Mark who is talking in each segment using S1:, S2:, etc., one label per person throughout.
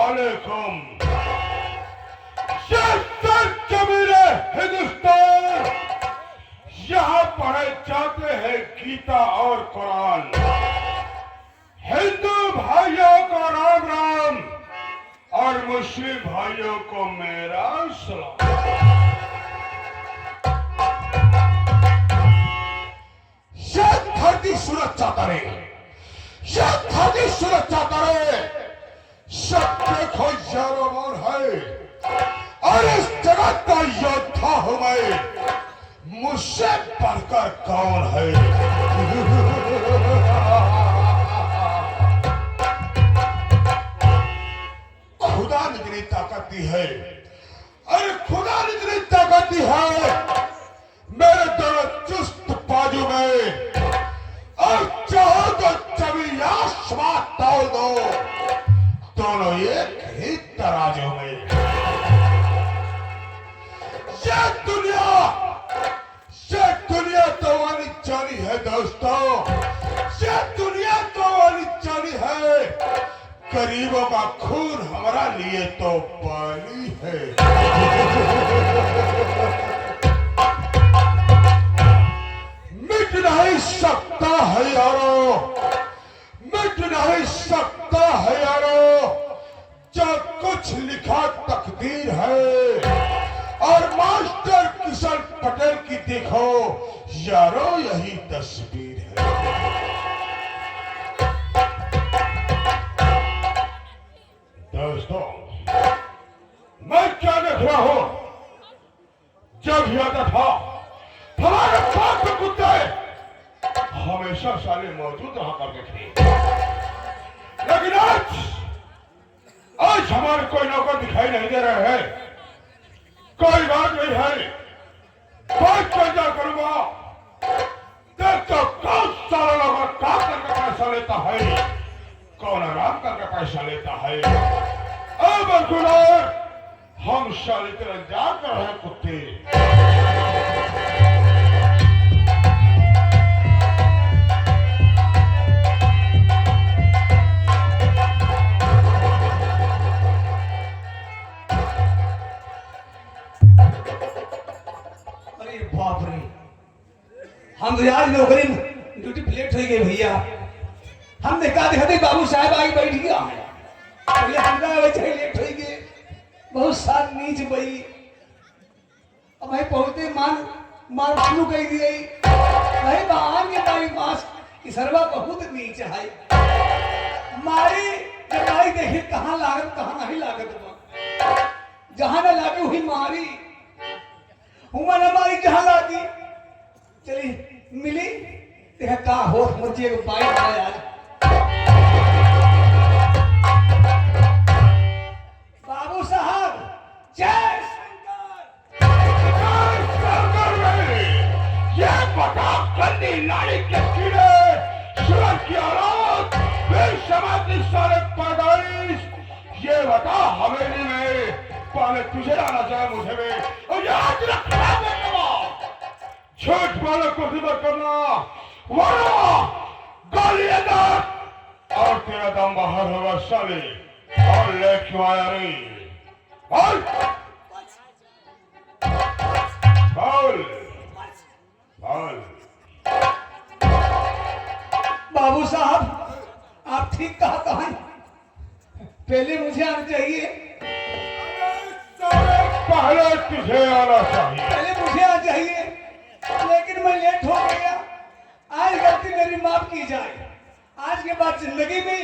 S1: वालेकुम। मेरे हिंदुस्तान यहाँ पढ़े जाते हैं गीता और कुरान। हिंदू भाइयों को राम राम और मुस्लिम भाइयों को मेरा सलाम। धरती सुरक्षा करे, धरती सुरक्षा करे, सबके खोई जारोबार है और इस जगत का योद्धा हूं मैं, मुझसे बढ़कर कौन है। खुदा ने इतनी ताकत दी है, अरे खुदा ने इतनी ताकत दी है मेरे दोनों चुस्त बाजू में, और चाहो तो जमी आसमां तोल दो, दोनों एक ही तराजू में। ये दुनिया तो वाली जानी है दोस्तों, ये दुनिया तो वाली जानी है, गरीबों का खून हमारा लिए तो पानी है। मिट नहीं सकता है यारो, मिट नहीं सकता है यारो, जब कुछ लिखा तकदीर है। और मास्टर किशन पटेल की देखो यारो यही तस्वीर है। दोस्तों मैं क्या देख रहा हूं, जब आता था हमारे पास के कुत्ते हमेशा साले मौजूद रहा करते थे, लेकिन आज हमारे कोई नौकर दिखाई नहीं दे रहे हैं। कोई बात नहीं है, कोई चर्चा करूंगा, देखो कौन सारा नौकर काम करके पैसा लेता है, कौन आराम करके पैसा लेता है। अब हम साले तेरा इंतजार कर रहे हैं कुत्ते।
S2: बाप रे, हम तो आज नौकरी ड्यूटी लेट हो गई भैया। हम देखा देखते बाबू साहब आगे बैठ गया, लेट हो गए, बहुत साल नीच बई। अब भाई पहुंचते मार शुरू कर दी भाई बाहर के बारी मास की सरवा बहुत नीच है। मारी जब आई देखी कहाँ लागत कहाँ नहीं लागत, जहां न लागे वही मारी, उमर हमारी जहां लागी चली मिली, देखा का हो मुझे एक बाइक आया। बाबू साहब जय शंकर।
S1: ये बता गंदी नाली के कीड़े, सूरज की औलाद, बेशमाती सारे पैदाइश, ये बता हवेली में पहले तुझे आना चाहे मुझे में, और याद रखना झूठ वालों को जिम्मा करना, वरना गाली अंदर और तेरा दम बाहर होगा साले। और ले क्यों आया रे, बोल बोल बोल।
S2: बाबू साहब आप ठीक कहा है, पहले मुझे आना चाहिए,
S1: पहले तुझे आना चाहिए,
S2: पहले मुझे आना चाहिए, लेकिन मैं लेट हो गया। आज गलती मेरी माफ की जाए, आज के बाद जिंदगी में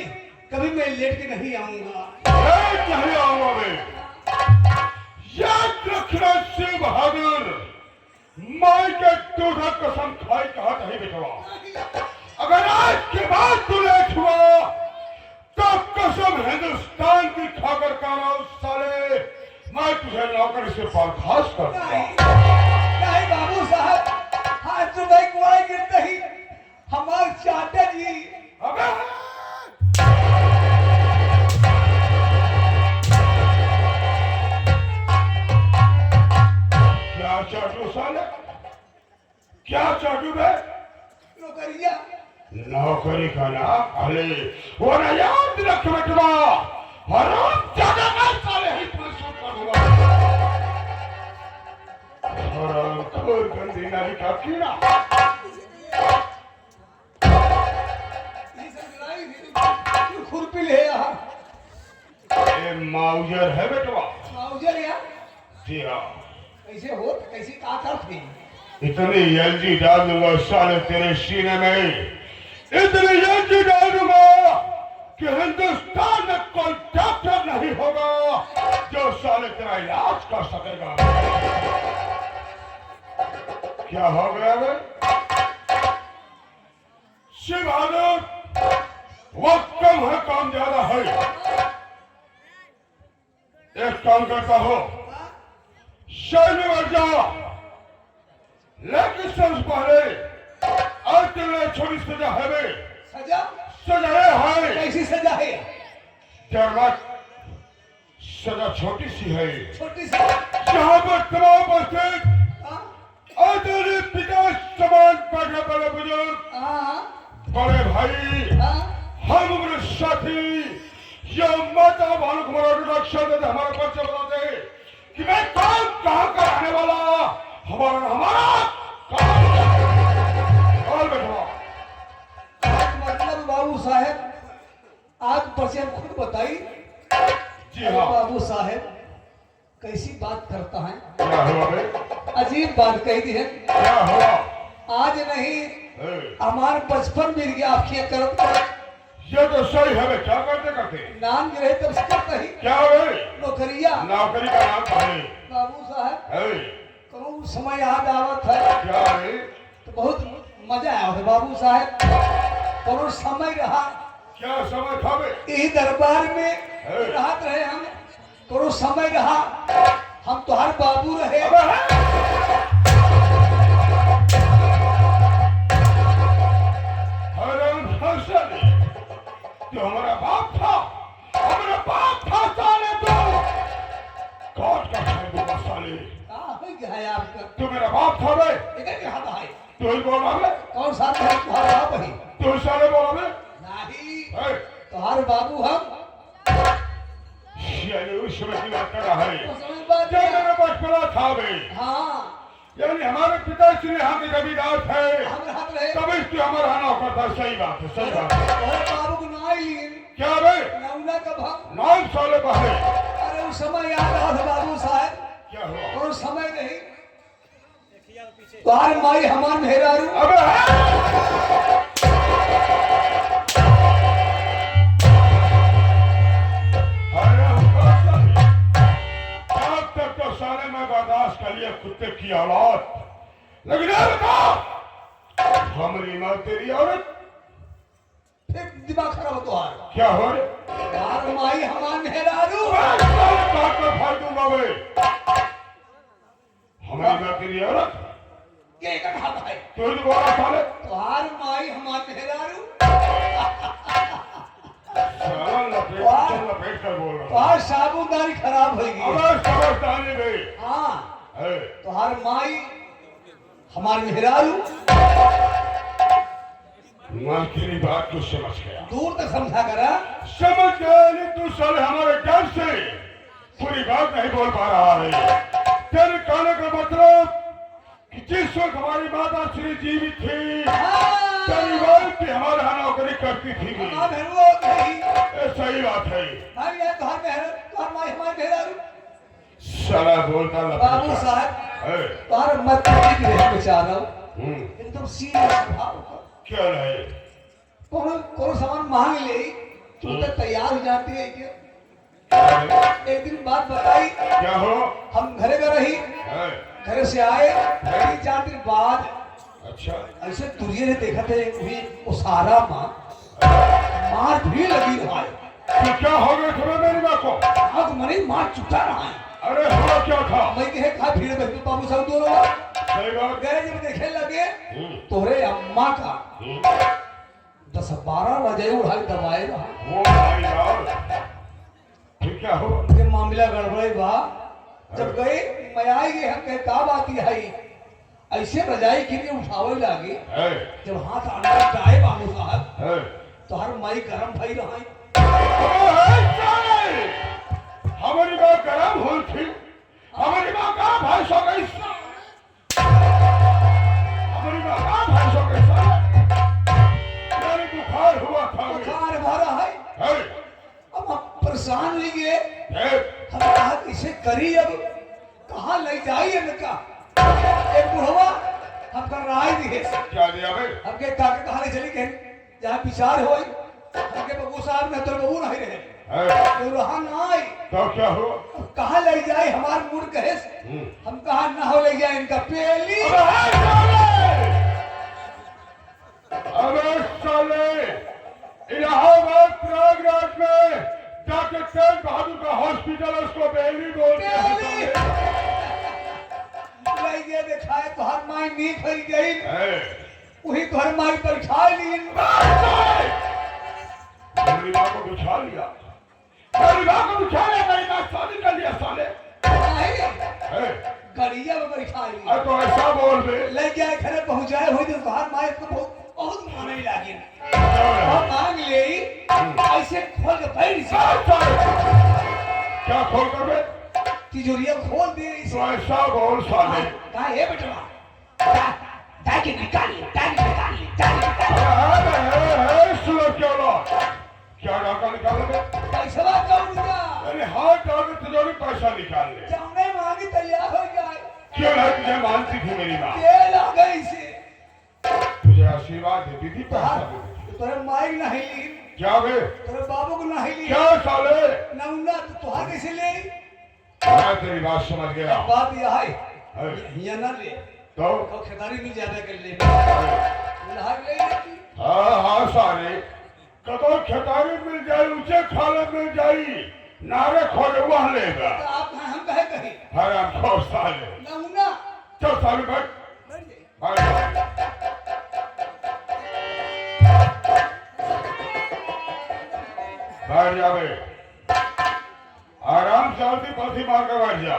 S2: कभी मैं लेट के नहीं आऊंगा।
S1: लेट नहीं आऊंगा मैं, याद रखना शिव बहादुर, माई के दूधा कसम खाई कहा नहीं बेटवा। अगर आज के बाद तू लेट हुआ तो कसम हिंदुस्तान की खाकर का साले, मैं तुझे नौकरी से बर्खास्त कर दूंगा।
S2: नहीं बाबू साहब, आज तो भाई कुआं गिरते ही हमारे चाचा जी।
S1: अबे क्या चाटू साले, क्या चाटू बे?
S2: नौकरिया
S1: नौकरी का नाम अले वो ना याद रख बेटवा, हराम माउजर है बेटवा।
S2: माउजर या
S1: जी हाँ।
S2: कैसे हो कैसी का करते
S1: इतनी एलजी डाल दूंगा साले तेरे सीने में, इतनी एलजी डाल दूंगा कि हिंदुस्तान में कोई डॉक्टर नहीं होगा जो साले तेरा इलाज कर सकेगा। क्या हो गया बे? शिव बहादुर, वक्त कम है, काम ज्यादा है। एक काम करता हो, शहर में मर जाओ, लेकिन सबसे पहले आज तेरे छोटी सजा है बे।
S2: सजा
S1: सजाए है।
S2: कैसी सजा है?
S1: दरबार सजा छोटी सी है।
S2: छोटी सी
S1: जहाँ पर तमाम उपस्थित आदरणीय पिता समान बड़े बड़े बुजुर्ग, बड़े भाई, हम उम्र साथी, ये माता भानु कुमार रक्षा देते हमारे बच्चे बताते कि मैं काम कहाँ का रहने वाला, हमारा और बैठवा।
S2: मतलब बाबू साहेब आज परिचय खुद बताई।
S1: जी हाँ।
S2: बाबू साहेब कैसी बात करता है?
S1: क्या हुआ बे?
S2: अजीब बात कही दी है।
S1: क्या हुआ?
S2: आज नहीं हमारे बचपन मिल गया आपकी कर्म का।
S1: ये तो सही है बे, क्या करते करते
S2: नाम गिरे तब से करता ही
S1: क्या बे?
S2: नौकरिया।
S1: नौकरी का नाम क्या है?
S2: बाबू साहब
S1: है
S2: कौन समय याद आवत है
S1: क्या है?
S2: तो बहुत मजा आया है बाबू साहब। कौन समय रहा
S1: क्या समय था बे?
S2: यही दरबार में राहत रहे हम। कौन समय रहा हम तो हर बाबू रहे।
S1: अबे है? तो हमारा बाप था, हमारा बाप था साले तो कौन का है साले?
S2: है आपका
S1: तू मेरा बाप था बे?
S2: कहा है
S1: तू ही बोल रहा बे?
S2: कौन सा तुम्हारा बाप है?
S1: तू साले बोला बे?
S2: नहीं तुम्हारे बाबू हम।
S1: यानी उस समय की बात कर रहा है
S2: बात
S1: जब मेरा बचपना था बे।
S2: हाँ
S1: यानी हमारे पिताश्री यहाँ के जमींदार थे,
S2: हम रात रहे
S1: तभी तू हमारा नौकर था। सही बात है, सही बात है।
S2: और बाबू को ना ही लिए
S1: क्या बे?
S2: नौना कब हम
S1: 9 साल पहले।
S2: अरे उस समय याद रहा था बाबू साहब।
S1: क्या हुआ?
S2: और समय नहीं तुम्हारे माई हमार मेहरारू।
S1: अबे है? अब तक तो सारे मैं बर्दाश्त कर लिया कुत्ते की औलाद, लेकिन ये बता हमारी माँ तेरी औरत
S2: फिर दिमाग खराब हो तुम्हारा।
S1: क्या हो रही?
S2: तुम्हारे माई हमार मेहरारू।
S1: फाड़ दूंगा वे। हमारी माँ तेरी औरत
S2: ये कहा है
S1: तू ही बोला साले।
S2: तुम्हारे माई हमार मेहरारू।
S1: साला लपेट कर बोल रहा।
S2: तुम्हारी साबुनदारी खराब होगी।
S1: अबे समझदारी गई।
S2: हाँ
S1: है
S2: तुम्हारे माई हमार मेहरारू।
S1: माँ तेरी बात को समझ गया।
S2: दूर तक समझा करा।
S1: समझ गया, नहीं तू साले हमारे डर से पूरी बात नहीं बोल पा रहा है। तेरे कहने का मतलब कि जिस वक्त हमारी माता श्री जीवित थी, तेरी वाइफ भी हमारे यहाँ नौकरी करती थी। ये सही बात है।
S2: तुम्हारे माई हमार मेहरारू।
S1: साला बोलता
S2: बाबू साहब तुम्हारा मत ठीक रहे बेचारा। एकदम सीरियस स्वभाव का।
S1: क्या रहे?
S2: कौन सामान मांग ले तू तो तैयार हो जाती है क्या? एक दिन बात बताई।
S1: क्या हो?
S2: हम घरे में रही, घर से आए 3-4 दिन बाद।
S1: अच्छा
S2: ऐसे तुझे ने देखा थे वो सारा मार भी लगी रहा है।
S1: तो क्या हो गया तुम्हें मेरी माँ को?
S2: आज मने मार चुटा रहा है।
S1: अरे हुआ क्या था?
S2: मैं कहे खा भीड़ में बाबू साहब दोनों
S1: सही बात।
S2: गए जब देखे लगे तोरे अम्मा का 10-12 बजे उड़ाई दबाए रहा।
S1: वो भाई यार फिर क्या हो?
S2: ये मामला गड़बड़े बा। जब गए मैं आई गई हम कहे का बात है ऐसे रजाई के लिए उठावे लागे। जब हाथ अंदर जाए बाबू साहब तो हर माई गरम भई रहा।
S1: हमारी माँ गरम हुई थी। हमारी माँ कहाँ भैंस हो गई? हमारी माँ कहाँ भैंस हो गई? मेरी बुखार हुआ था।
S2: बुखार भरा है। अब हम परेशान नहीं गए करी अब कहाँ ले जाई इनका एक बुढ़वा हमका राय दिए
S1: क्या दिया बे?
S2: हमके काके कहाँ ले चली गए जहाँ विचार होई हमके बबू साहब में तो बबू नहीं रहे तो रहा ना आई
S1: तो क्या हुआ?
S2: अब कहाँ ले जाए हमार मूड कहे हम कहाँ ना हो ले जाए इनका पेली
S1: अबे साले इलाहाबाद प्रयागराज में डॉक्टर तेज बहादुर का हॉस्पिटल है, उसको बेली बोलते हैं
S2: ले गए दिखाए तो हर माई नीक हो गई
S1: साले।
S2: वही तो हर माई पर खा ली
S1: मेरी माँ को बिछा लिया, मेरी माँ को बिछा लिया, मेरी माँ शादी कर लिया साले।
S2: नहीं गड़िया में बैठा ली
S1: अरे तो ऐसा बोल बे।
S2: ले गया घर पहुंचाए हुई तो हर माई को बहुत माने लगी और मांग ले ऐसे खोल के बैठ
S1: क्या खोल कर बे?
S2: तिजोरिया खोल दे
S1: तो ऐसा बोल साले।
S2: कहा है बेटवा ताकि निकाल ले
S1: सुनो क्या लो? क्या डाका निकाल बे?
S2: पैसा कौन
S1: अरे हाथ डाल के तिजोरी पैसा निकाल ले।
S2: जाने मांगी तैयार हो जाए
S1: क्यों नहीं? तुझे मानती थी मेरी माँ,
S2: तेल आ गई से
S1: तुझे आशीर्वाद देती थी, पैसा देती थी।
S2: तोरे माई नहीं ली
S1: क्या बे?
S2: तोरे बाबू को नहीं ली
S1: क्या साले?
S2: नौना तो तुहार कैसे ले
S1: मैं तेरी बात समझ गया।
S2: बात यह है यहाँ ना ले
S1: तो
S2: तो खिदारी भी ज्यादा कर ले उल्हार ले लेती
S1: हाँ हाँ साले, कदों खेतारी मिल जाए, ऊंचे खाले मिल जाई, नारे खोले वह लेगा।
S2: तो आप हम कहे कहीं
S1: हराम खोर साले।
S2: नौना
S1: चल साले बैठ,
S2: बैठ जाइए
S1: बैठ जा। बैठ जा बे, आराम से आलती पलथी मार कर बैठ जा,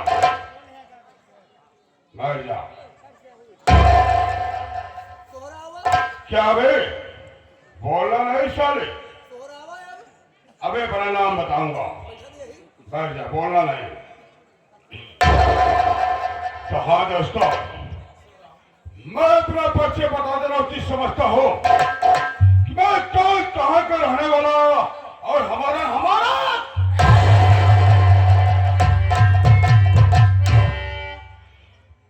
S1: बैठ जा। क्या बे? बोलना नहीं साले। अबे अपना नाम बताऊंगा, बैठ जा, बोलना नहीं। तो हाँ दोस्तों, मैं अपना परिचय बता देना उचित समझता हूँ कि मैं कौन, कहाँ का रहने वाला और हमारा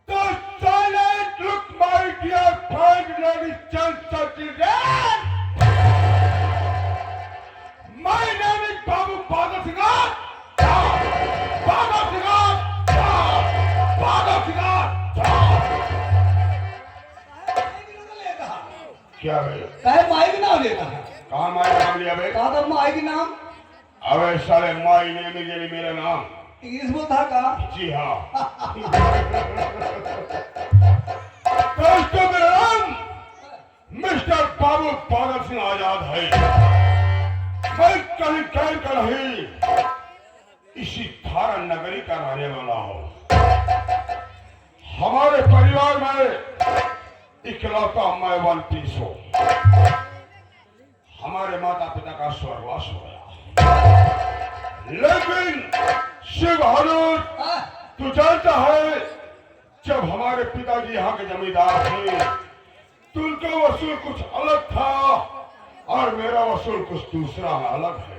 S1: तो silent look my dear friend ladies and children, my name is Babu Badal Singh, बादल सिंह, बादल सिंह। क्या भाई?
S2: कहे माई के नाम लेता है
S1: कहाँ माई नाम लिया बे?
S2: कहा था माई के नाम
S1: अबे साले माई ने मुझे मेरा नाम।
S2: इंग्लिश बोलता का
S1: जी हाँ। दोस्तों मेरा नाम मिस्टर बाबू बादल सिंह आजाद है। मैं कहीं कहीं का नहीं, इसी थारा नगरी का रहने वाला हूँ। हमारे परिवार में इकलौता मैं वन पीस हूँ। हमारे माता पिता का स्वर्गवास हो गया, लेकिन शिव बहादुर तू जानता है, जब हमारे पिताजी यहाँ के जमींदार थे तो उनका वसूल कुछ अलग था और मेरा वसूल कुछ दूसरा अलग है।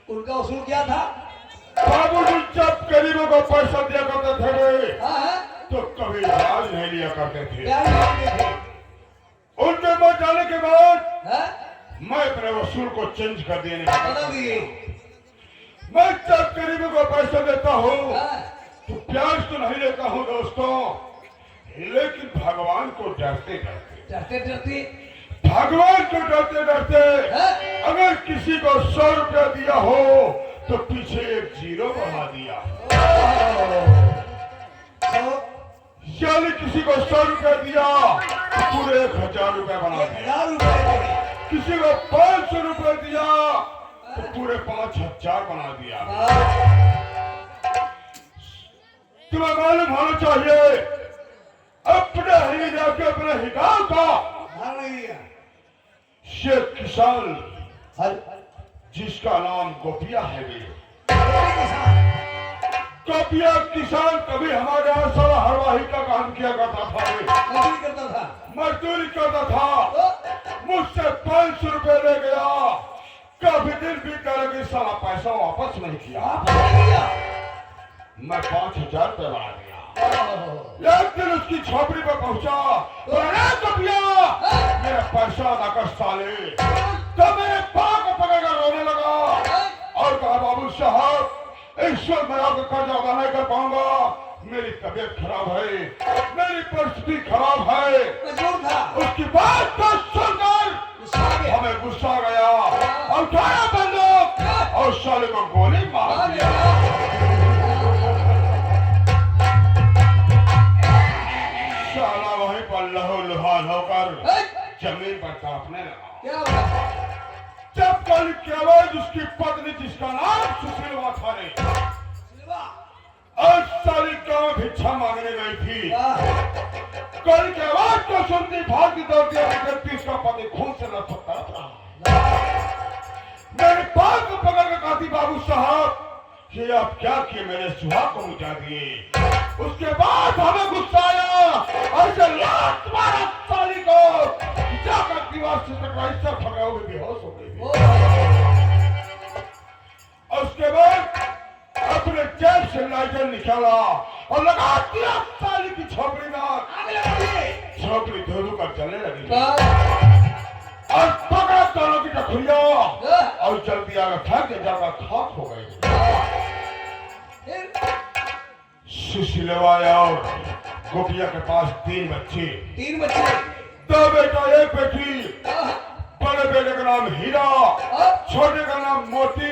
S2: उनका उसूल क्या था?
S1: बाबूजी जब गरीबों को पैसा दिया करते थे तो कभी ब्याज नहीं लिया करते थे।
S2: क्या नहीं थे?
S1: उनके मर जाने के बाद मैं अपने वसूल को चेंज कर देने का
S2: बता दिए।
S1: मैं जब गरीबों को पैसा देता हूँ तो ब्याज तो नहीं लेता हूँ दोस्तों, लेकिन भगवान को डरते डरते
S2: डरते डरते
S1: भगवान को डरते डरते अगर किसी को 100 रुपया दिया हो तो पीछे एक 0 बढ़ा दिया। यानी किसी को 100 रुपया दिया तो पूरे 1000 रुपया बना दिया।
S2: 1000 रुपए
S1: किसी को 500 रुपया दिया तो पूरे 5000 बना दिया। तुम्हें मालूम होना चाहिए अपने ही जाके अपने ही गांव का शेख किसान जिसका नाम गोपिया है, गोपिया किसान कभी हमारे यहाँ सारा हरवाही का काम किया करता था, मजदूरी करता था। मुझसे 500 रुपए ले गया, काफी दिन बीत गए लेकिन साला पैसा वापस नहीं किया।
S2: आप नहीं दिया?
S1: मैं 5,000 रुपये बना दिया।
S2: ओह,
S1: एक दिन उसकी झोपड़ी पर पहुंचा तो अरे कपिया मेरा पैसा अदा कर साले। तो मेरे पाँव को पकड़कर रोने लगा और कहा बाबू साहब ईश्वर मैं आपका कर्ज अदा नहीं कर पाऊंगा, मेरी तबीयत खराब है, मेरी परिस्थिति खराब है।
S2: मजबूर था।
S1: उसकी बात को सुनकर
S2: गुस्सा आ गया।
S1: हमें गुस्सा आ गया और उठाया बंदूक और साले को गोली मार दिया। साला वहीं पर लहूलुहान होकर जमीन पर तड़पने लगा।
S2: क्या हुआ?
S1: जब कल की आवाज उसकी पत्नी जिसका नाम सुशीलवा था ने
S2: सिलवा।
S1: और साली गांव भिक्षा मांगने गई थी।
S2: वाह,
S1: कल की आवाज को सुनती भागती दौड़ती आई जबकि उसका पति खून से लथपथ था। मेरे पाँव को पकड़ कर कहती बाबू साहब कि आप क्या किए, मेरे सुहाग को बुझा दिए। उसके बाद हमें गुस्सा आया और इसे लात मारा साली को जाकर दीवार से टकराई, सब भगा हुए बेहोश हो गई। और उसके बाद अपने जेब से लाइटर निकाला और लगा दिया साली की झोपड़ी में।
S2: आग लगा दी।
S1: झोपड़ी धोलू कर चलने लगी
S2: वाह,
S1: और पकड़ा दोनों की टखुरिया
S2: वाह,
S1: और जल्दी आगे फेंक के जाकर खाक हो गई।
S2: फिर
S1: सुशीलवा और गोपिया के पास 3 बच्चे,
S2: 3 बच्चे।
S1: 2 बेटा 1 बेटी।
S2: आह,
S1: बड़े बेटे का नाम हीरा,
S2: आह,
S1: छोटे का नाम मोती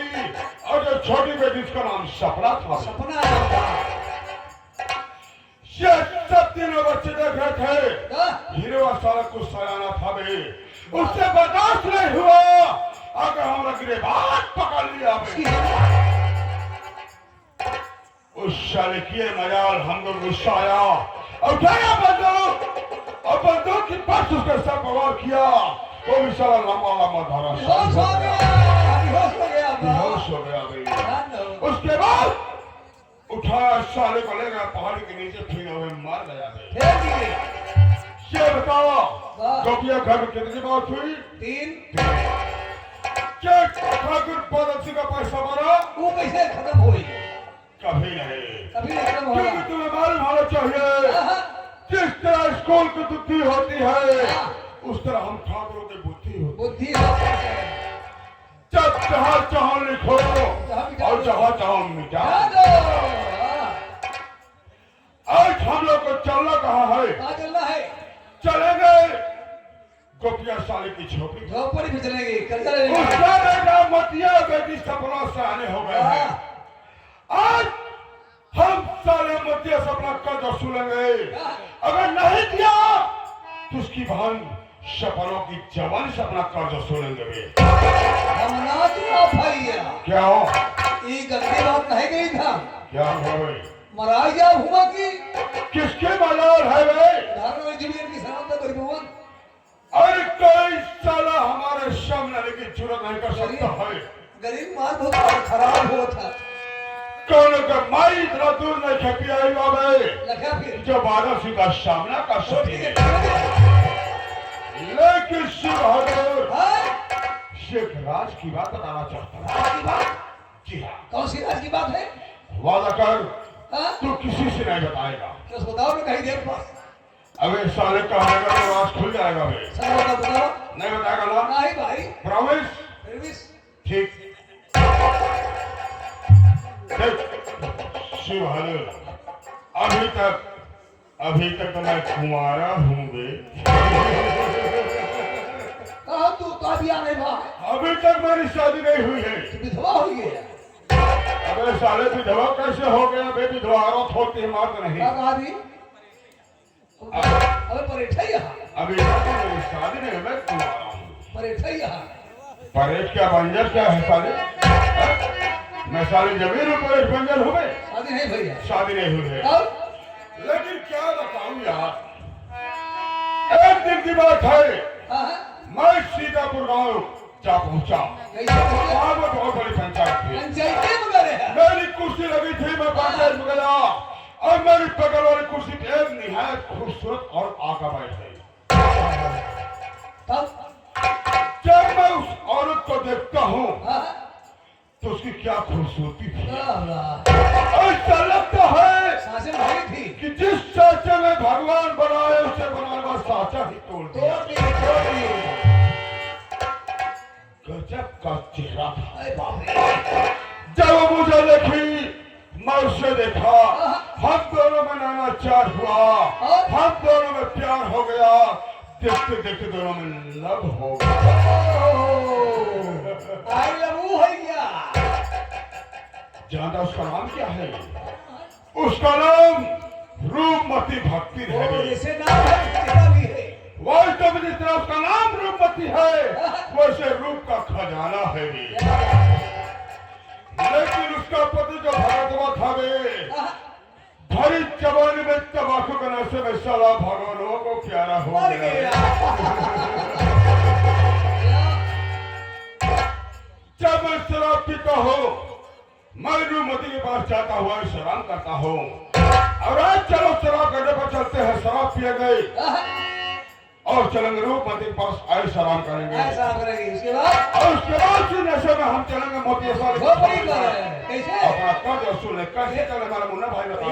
S1: और जो छोटी बेटी उसका नाम सपना था।
S2: सपना नाम था।
S1: ये सब तीनों बच्चे देख रहे थे।
S2: आह,
S1: हीरो सारा कुछ सयाना था बे, उससे बर्दाश्त नहीं हुआ अगर हम गिरबान पकड़ लिया बे। उस साले की मजाल हमको गुस्सा आया और उठाया बंदूक और बंदूक की पक्ष उसके सर पर वार किया। वो भी साला लंबा लंबा धारा
S2: बेहोश हो गया। बेहोश हो गया।
S1: बेहोश हो गया भाई।
S2: ध्यान दो।
S1: उसके बाद उठाया साले को ले गया पहाड़ी के नीचे फिर हुए मार गया भाई।
S2: फेंक दिए।
S1: ये बताओ
S2: वाह।
S1: गोपिया घर में कितनी बात हुई?
S2: 3।
S1: क्या ठाकुर बादल सिंह का पैसा मारा?
S2: वो कैसे खत्म हुई?
S1: कभी नहीं,
S2: कभी नहीं खत्म
S1: क्योंकि
S2: होगा।
S1: तुम्हें मालूम होना चाहिए
S2: आहा,
S1: जिस तरह स्कूल की बुद्धि होती है
S2: हाँ।
S1: उस तरह हम ठाकुरों की बुद्धि होती
S2: बुद्धि होती है।
S1: है। जब जहाँ चाहो लिखो और जहाँ चाहो मिटा।
S2: ध्यान दो।
S1: आज हम लोग को चलना कहाँ है?
S2: कहाँ चलना है?
S1: चलेंगे गोपिया साले की झोपड़ी।
S2: झोपड़ी में चलेंगे। कर्जा लेंगे।
S1: उसका बेटा मतिया बेटी सपना से आने हो गए हैं। आज हम साले मतिया से अपना कर्ज वसूलेंगे। अगर नहीं दिया तो उसकी बहन सपनों की जवानी से अपना कर्ज वसूलेंगे बे।
S2: हम ना दिया भैया।
S1: क्या हो?
S2: ये गलती बात नहीं गई था।
S1: क्या हो भाई?
S2: मराई जा हुआ की
S1: किसके मजाल है बे?
S2: धारण में जुबियन की सलाम तो गरीबवन।
S1: अरे कोई साला हमारे सामने आने की जरूरत नहीं कर सकता है।
S2: गरीब माल बहुत खराब हुआ था।
S1: कौन का माई इतना दूर नहीं खेपी आई बाबे
S2: लखा फिर
S1: जो बादल सिंह का सामना कर
S2: छोटी
S1: सके।
S2: के
S1: लेकिन शिव बहादुर
S2: हाँ?
S1: शेख राज की बात बताना चाहता हूँ।
S2: राज की बात?
S1: जी हाँ,
S2: कौन सी राज की बात है?
S1: वादा कर
S2: हाँ?
S1: तू किसी से नहीं बताएगा।
S2: क्या बताओ ना कहीं देर पास।
S1: अबे साले कहने का तो राज खुल जाएगा बे।
S2: सर बताओ।
S1: नहीं बताएगा ना?
S2: नहीं भाई।
S1: प्रॉमिस?
S2: फिर भी
S1: ठीक। देख शिव बहादुर अभी तक तो मैं कुंवारा हूँ बे।
S2: कहा तू काबिया नहीं भाई।
S1: अभी तक मेरी शादी नहीं हुई है।
S2: तू विधवा हो गया।
S1: अबे साले विधवा कैसे हो गया बे? विधवा औरत होती है मर्द नहीं।
S2: क्या कहा भी? अबे परेठा यहाँ।
S1: अभी तक तो मेरी शादी नहीं, मैं कुंवारा हूँ।
S2: परेठा यहाँ।
S1: परेश क्या बंजर क्या है साले? हाँ? मैं साले जमीन में परेश बंजर हो गए।
S2: शादी नहीं भैया।
S1: शादी नहीं हुई है।
S2: अब
S1: लेकिन क्या बताऊं यार, एक दिन की बात है
S2: हाँ?
S1: मैं सीतापुर गांव जा पहुंचा।
S2: कैसे भैया?
S1: वहां में बहुत बड़ी पंचायत थी।
S2: पंचायती में गए हैं।
S1: मेरी कुर्सी लगी थी, मैं पंचायत में गया और मेरी बगल वाली कुर्सी पे एक निहायत खूबसूरत और आका बैठ गई।
S2: तब
S1: जब जब मैं उस औरत को देखता हूँ
S2: हाँ,
S1: तो उसकी क्या खूबसूरती थी।
S2: वाह,
S1: ऐसा लगता है
S2: सांसें भरी थी।
S1: कि जिस साँचे में भगवान बनाए उसे बनाने वाला साँचा ही तोड़ दिया।
S2: तोड़ दी।
S1: गजब का चेहरा था।
S2: अरे बाप रे।
S1: जब मुझे देखी मैं उसे देखा, हम दोनों में नानाचार हुआ, हम दोनों में प्यार हो गया, देखते देखते दोनों में लव हो गया।
S2: आई लव यू है क्या?
S1: जानता उसका नाम क्या है? उसका नाम रूपमती भक्ति है।
S2: ऐसे नाम है, तेरा भी है।
S1: वास्तव में जिस तरह उसका नाम रूपमती है वैसे रूप का खजाना है। लेकिन उसका पति जो भरतवा था वे भरी जवानी में तंबाकू के नशे में साला भगवानों को प्यारा हो
S2: मर
S1: गया।
S2: गया।
S1: जब मैं शराब पीता हूँ मैं रूपमती के पास जाता हुआ शराब करता हूँ और आज चलो शराब करने पर चलते हैं। शराब पिए गए और चलेंगे रूपमती के पास आए शराब करेंगे।
S2: ऐसा करेंगे उसके बाद
S1: और उसके बाद से नशे में हम चलेंगे मोती
S2: वो बड़ी बात है। कैसे?
S1: अपना कर्ज वसूल कैसे चले हमारा मुन्ना भाई बता।